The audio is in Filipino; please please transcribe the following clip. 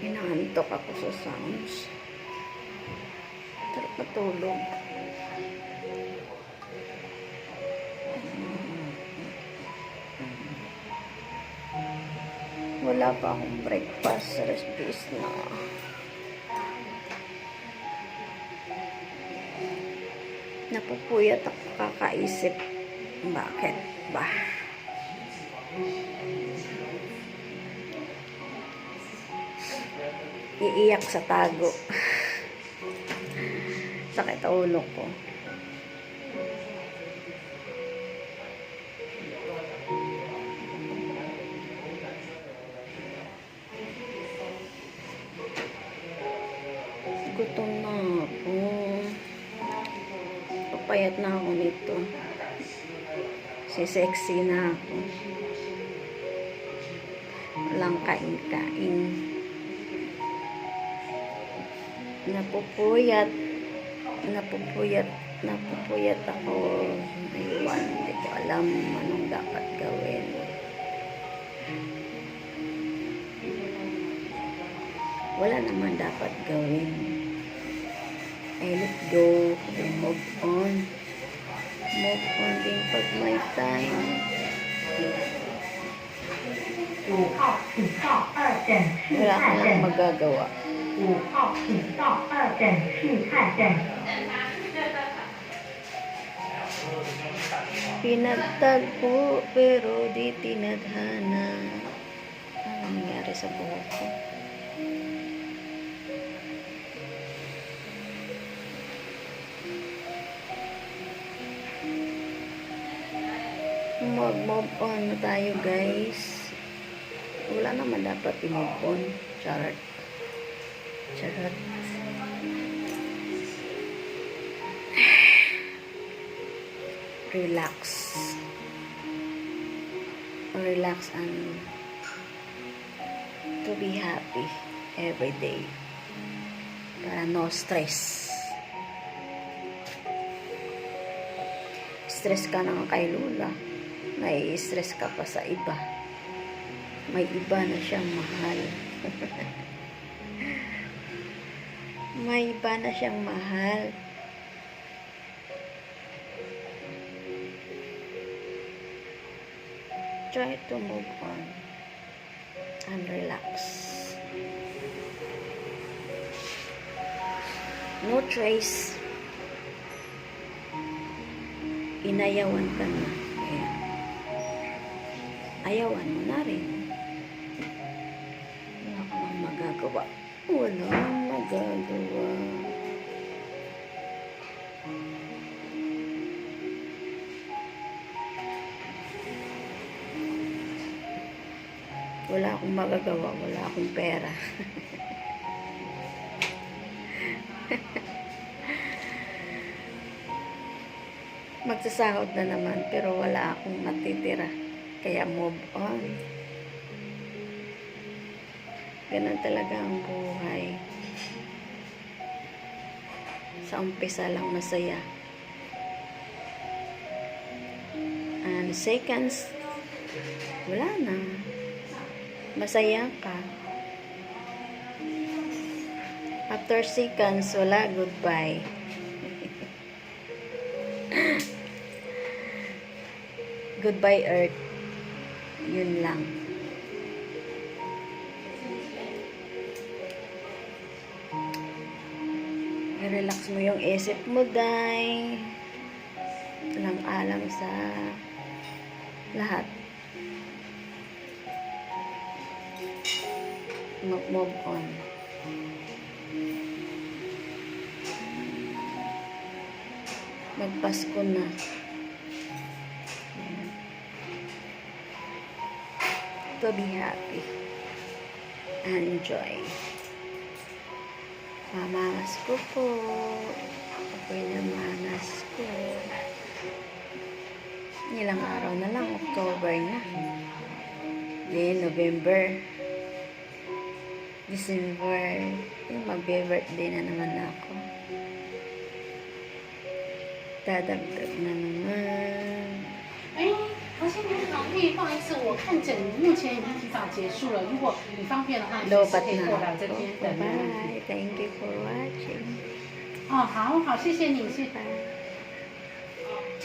Inaantok ako sa sounds. Tara patulog. Wala pa akong breakfast. Rest na. Napupuyat ako kakaisip. Bakit ba? Iiyak sa tago. Sakit ang ulo ko. Gutom na ako. Papayat na ako nito. Sexy na ako. Walang kain-kain. Napupuyat ako. Aywan, hindi ko alam anong dapat gawin. Wala naman dapat gawin. Let go. Move on. Move on din pag may time. 5号请到2诊室 Wala 看 ka 诊 lang magagawa. 5号请到2诊室看诊 Pinagtagpo pero di tinadhana. Ano nangyari sa buhok ko? Mag-move on na tayo, guys. Wala naman dapat i-move on. Charot. Relax and to be happy every day para no stress. Stress ka na kay Lula, nai-stress ka pa sa iba. May iba na siyang mahal. May iba na siyang mahal. Try to move on and relax. No trace. Inayawan ka na. Kaya, ayawan mo na rin. Wala kang magagawa. Walang magagawa. Wala akong magagawa. Wala akong pera. Magsasahod na naman pero wala akong matitira. Kaya move on. Ganun talaga ang buhay. Sa umpisa lang masaya. And seconds, wala na. Masaya ka. After seconds, wala, goodbye. Goodbye, Earth. Yun lang. I-relax mo yung isip mo, day. Walang alam sa lahat. Mag-move on. Magpasko na. To be happy and enjoy. Mamamas ko po. Ako'y namamas ko. Ilang araw na lang, October na. Then, November. December. Magbe-birthday na naman ako. Dadagdag na naman. 而且你好可以，不好意思，我看诊目前已经提早结束了。如果你方便的话，你随时 Lobat 可以 na 过来这 ako. 边等，没问题。 Bye. Thank you for watching. 哦，好好，谢谢你，谢谢。Bye.